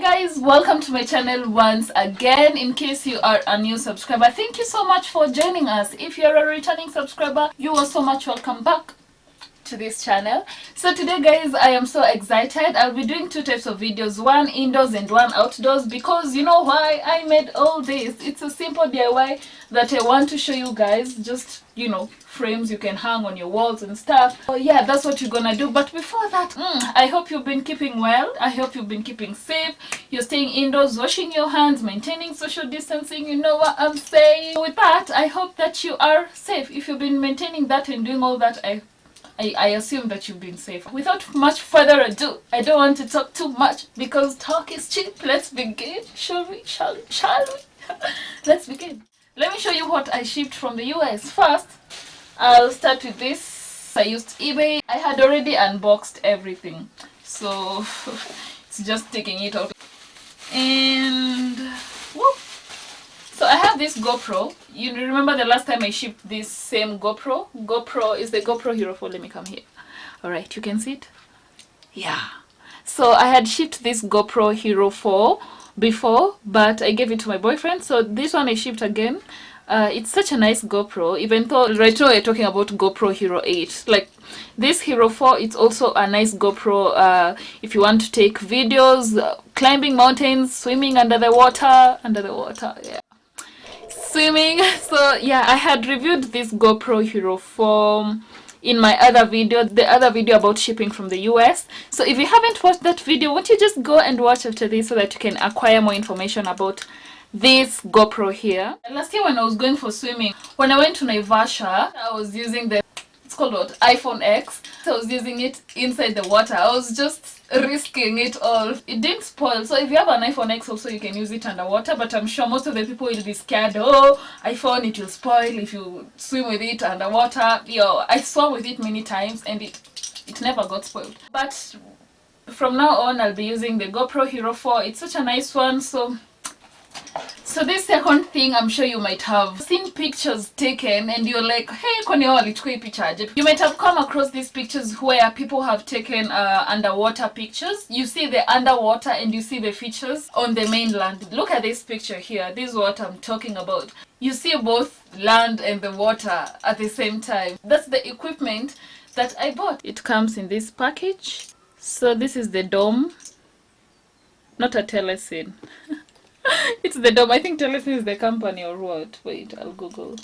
Hi guys, welcome to my channel once again. In case you are a new subscriber, thank you so much for joining us. If you're a returning subscriber, you are so much welcome back to this channel. So today guys, I am so excited. I'll be doing two types of videos, one indoors and one outdoors, because you know why I made all this. It's a simple DIY that I want to show you guys. Just, you know, frames you can hang on your walls and stuff. Oh yeah, that's what you're gonna do. But before that, I hope you've been keeping well. I hope you've been keeping safe. You're staying indoors, washing your hands, maintaining social distancing. You know what I'm saying. With that, I hope that you are safe. If you've been maintaining that and doing all that, I assume that you've been safe. Without much further ado, I don't want to talk too much because talk is cheap. Let's begin. Shall we? Let's begin. Let me show you what I shipped from the US. First, I'll start with this. I used eBay. I had already unboxed everything, so it's just taking it out. And whoop. So I have this GoPro. You remember the last time I shipped this same GoPro? GoPro is the GoPro Hero 4. Let me come here. Alright, you can see it? Yeah. So I had shipped this GoPro Hero 4 before, but I gave it to my boyfriend. So this one I shipped again. It's such a nice GoPro, even though right now we're talking about GoPro Hero 8. Like this Hero 4, it's also a nice GoPro if you want to take videos, climbing mountains, swimming under the water, yeah. Swimming. So yeah, I had reviewed this GoPro Hero 4 in my other video, the other video about shipping from the US. So if you haven't watched that video, won't you just go and watch after this so that you can acquire more information about this GoPro here. Last year when I was going for swimming, when I went to Naivasha, I was using the, it's called what, iPhone X. So I was using it inside the water. I was just risking it all. It didn't spoil. So if you have an iPhone X also, you can use it underwater, but I'm sure most of the people will be scared. Oh, iPhone, it will spoil if you swim with it underwater. Yo, I swam with it many times and it never got spoiled. But from now on, I'll be using the GoPro Hero 4. It's such a nice one. So this second thing, I'm sure you might have seen pictures taken and you're like, hey, kwani hao walichukua hii picha aje? You might have come across these pictures where people have taken underwater pictures. You see the underwater and you see the features on the mainland. Look at this picture here. This is what I'm talking about. You see both land and the water at the same time. That's the equipment that I bought. It comes in this package. So this is the dome, not a telescene. It's the dome. I think Telesin is the company or what. Wait, I'll Google.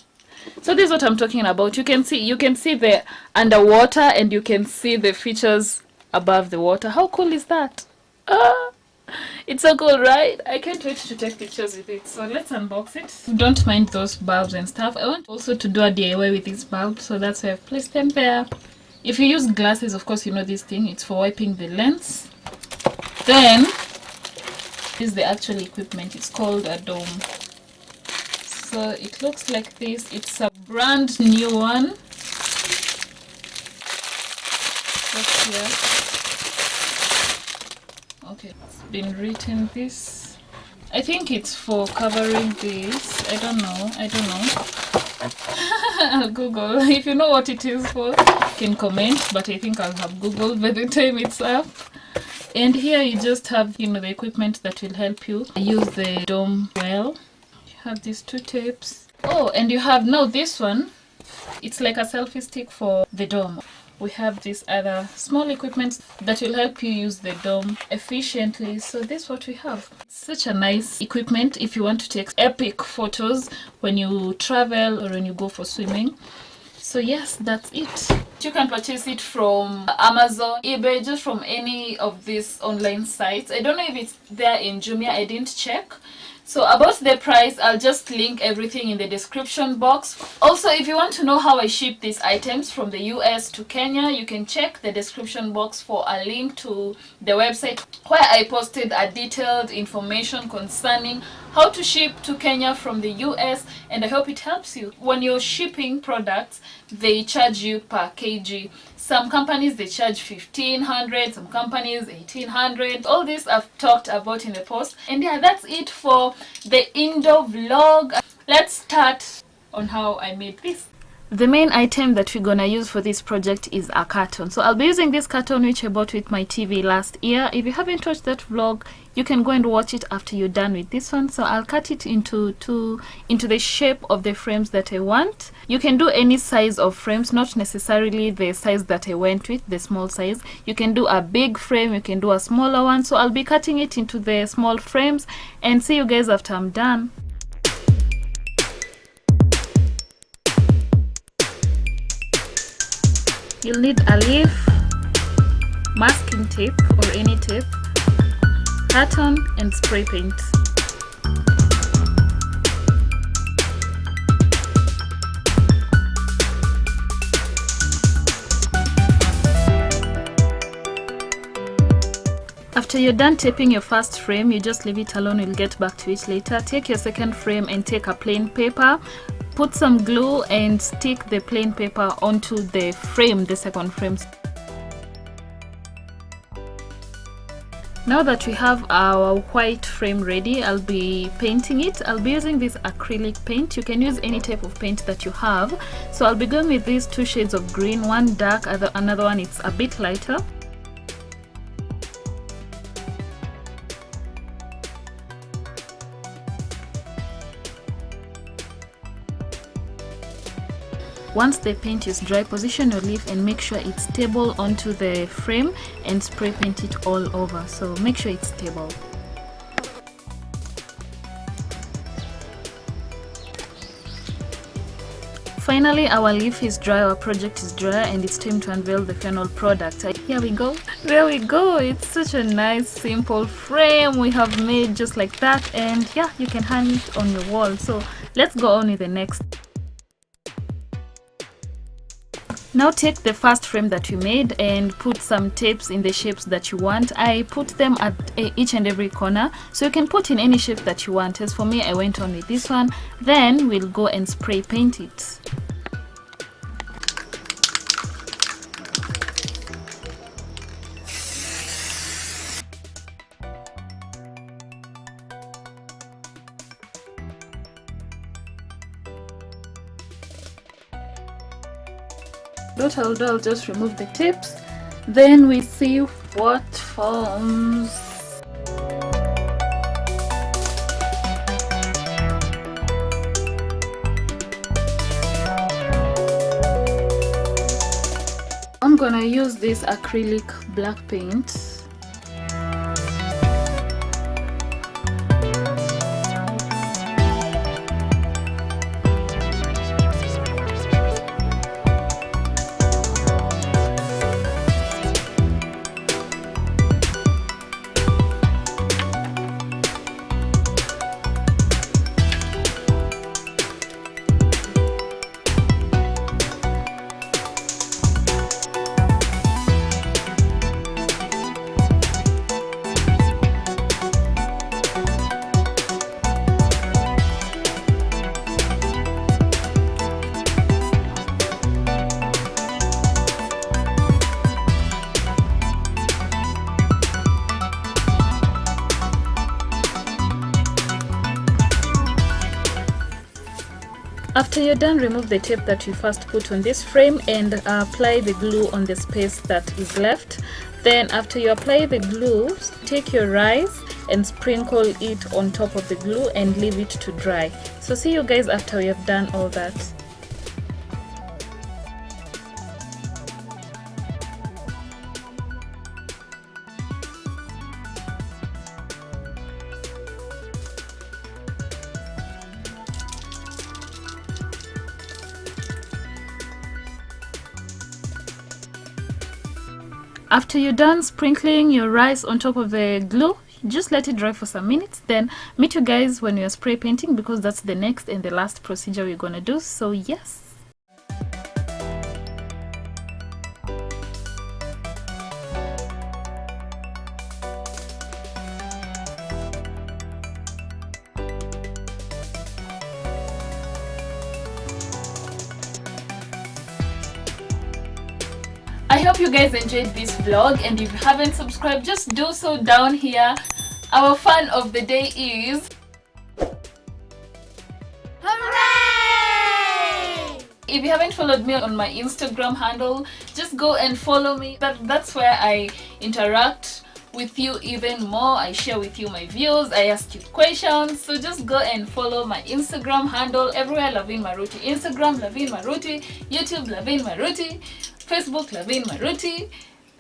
So this is what I'm talking about. You can see the underwater and you can see the features above the water. How cool is that? It's so cool, right? I can't wait to take pictures with it. So let's unbox it. Don't mind those bulbs and stuff. I want also to do a DIY with these bulbs, so that's why I've placed them there. If you use glasses, of course, you know this thing. It's for wiping the lens. Then this is the actual equipment. It's called a dome. So it looks like this. It's a brand new one. What's here? Okay, it's been written this. I think it's for covering this. I don't know. I'll Google. If you know what it is for, you can comment, but I think I'll have Google by the time it's up. And here you just have, you know, the equipment that will help you use the dome well. You have these two tapes. Oh, and you have now this one. It's like a selfie stick for the dome. We have this other small equipment that will help you use the dome efficiently. So this is what we have. It's such a nice equipment if you want to take epic photos when you travel or when you go for swimming. So yes, that's it. You can purchase it from Amazon, eBay, just from any of these online sites. I don't know if it's there in Jumia. I didn't check. So about the price, I'll just link everything in the description box. Also, if you want to know how I ship these items from the US to Kenya, you can check the description box for a link to the website where I posted a detailed information concerning how to ship to Kenya from the US, and I hope it helps you. When you're shipping products, they charge you per kg. Some companies, they charge 1,500, some companies 1,800. All this I've talked about in the post. And yeah, that's it for the indoor vlog. Let's start on how I made this. The main item that we're gonna use for this project is a carton. So I'll be using this carton which I bought with my TV last year. If you haven't watched that vlog, you can go and watch it after you're done with this one. So I'll cut it into the shape of the frames that I want. You can do any size of frames, not necessarily the size that I went with, the small size. You can do a big frame, you can do a smaller one. So I'll be cutting it into the small frames and see you guys after I'm done. You'll need a leaf, masking tape or any tape, carton and spray paint. After you're done taping your first frame, you just leave it alone. We'll get back to it later. Take your second frame and take a plain paper. Put some glue and stick the plain paper onto the frame, the second frame. Now that we have our white frame ready, I'll be painting it. I'll be using this acrylic paint. You can use any type of paint that you have. So I'll be going with these two shades of green, one dark, another one it's a bit lighter. Once the paint is dry, position your leaf and make sure it's stable onto the frame and spray paint it all over. So make sure it's stable. Finally, our leaf is dry, our project is dry, and it's time to unveil the final product. Here we go. There we go. It's such a nice simple frame we have made just like that, and yeah, you can hang it on your wall. So let's go on with the next. Now take the first frame that you made and put some tapes in the shapes that you want. I put them at each and every corner, so you can put in any shape that you want. As for me, I went on with this one. Then we'll go and spray paint it. What I'll do, I'll just remove the tips, then we see what forms. I'm gonna use this acrylic black paint. After you're done, remove the tape that you first put on this frame and apply the glue on the space that is left. Then after you apply the glue, take your rice and sprinkle it on top of the glue and leave it to dry. So see you guys after we have done all that. After you're done sprinkling your rice on top of the glue, just let it dry for some minutes. Then meet you guys when you're spray painting, because that's the next and the last procedure we're gonna do. So yes. I hope you guys enjoyed this vlog, and if you haven't subscribed, just do so down here. Our fun of the day is... Hooray! if you haven't followed me on my Instagram handle, just go and follow me. That's where I interact with you even more. I share with you my views, I ask you questions. So just go and follow my Instagram handle everywhere, Lavigne Maruti. Instagram, Lavigne Maruti. YouTube, Lavigne Maruti. Facebook, Lavigne Maruti.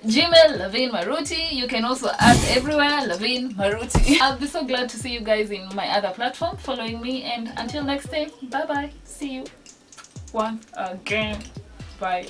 Gmail, Lavigne Maruti. You can also add everywhere, Lavigne Maruti. I'll be so glad to see you guys in my other platform following me, and until next time, bye bye. See you once again. Bye.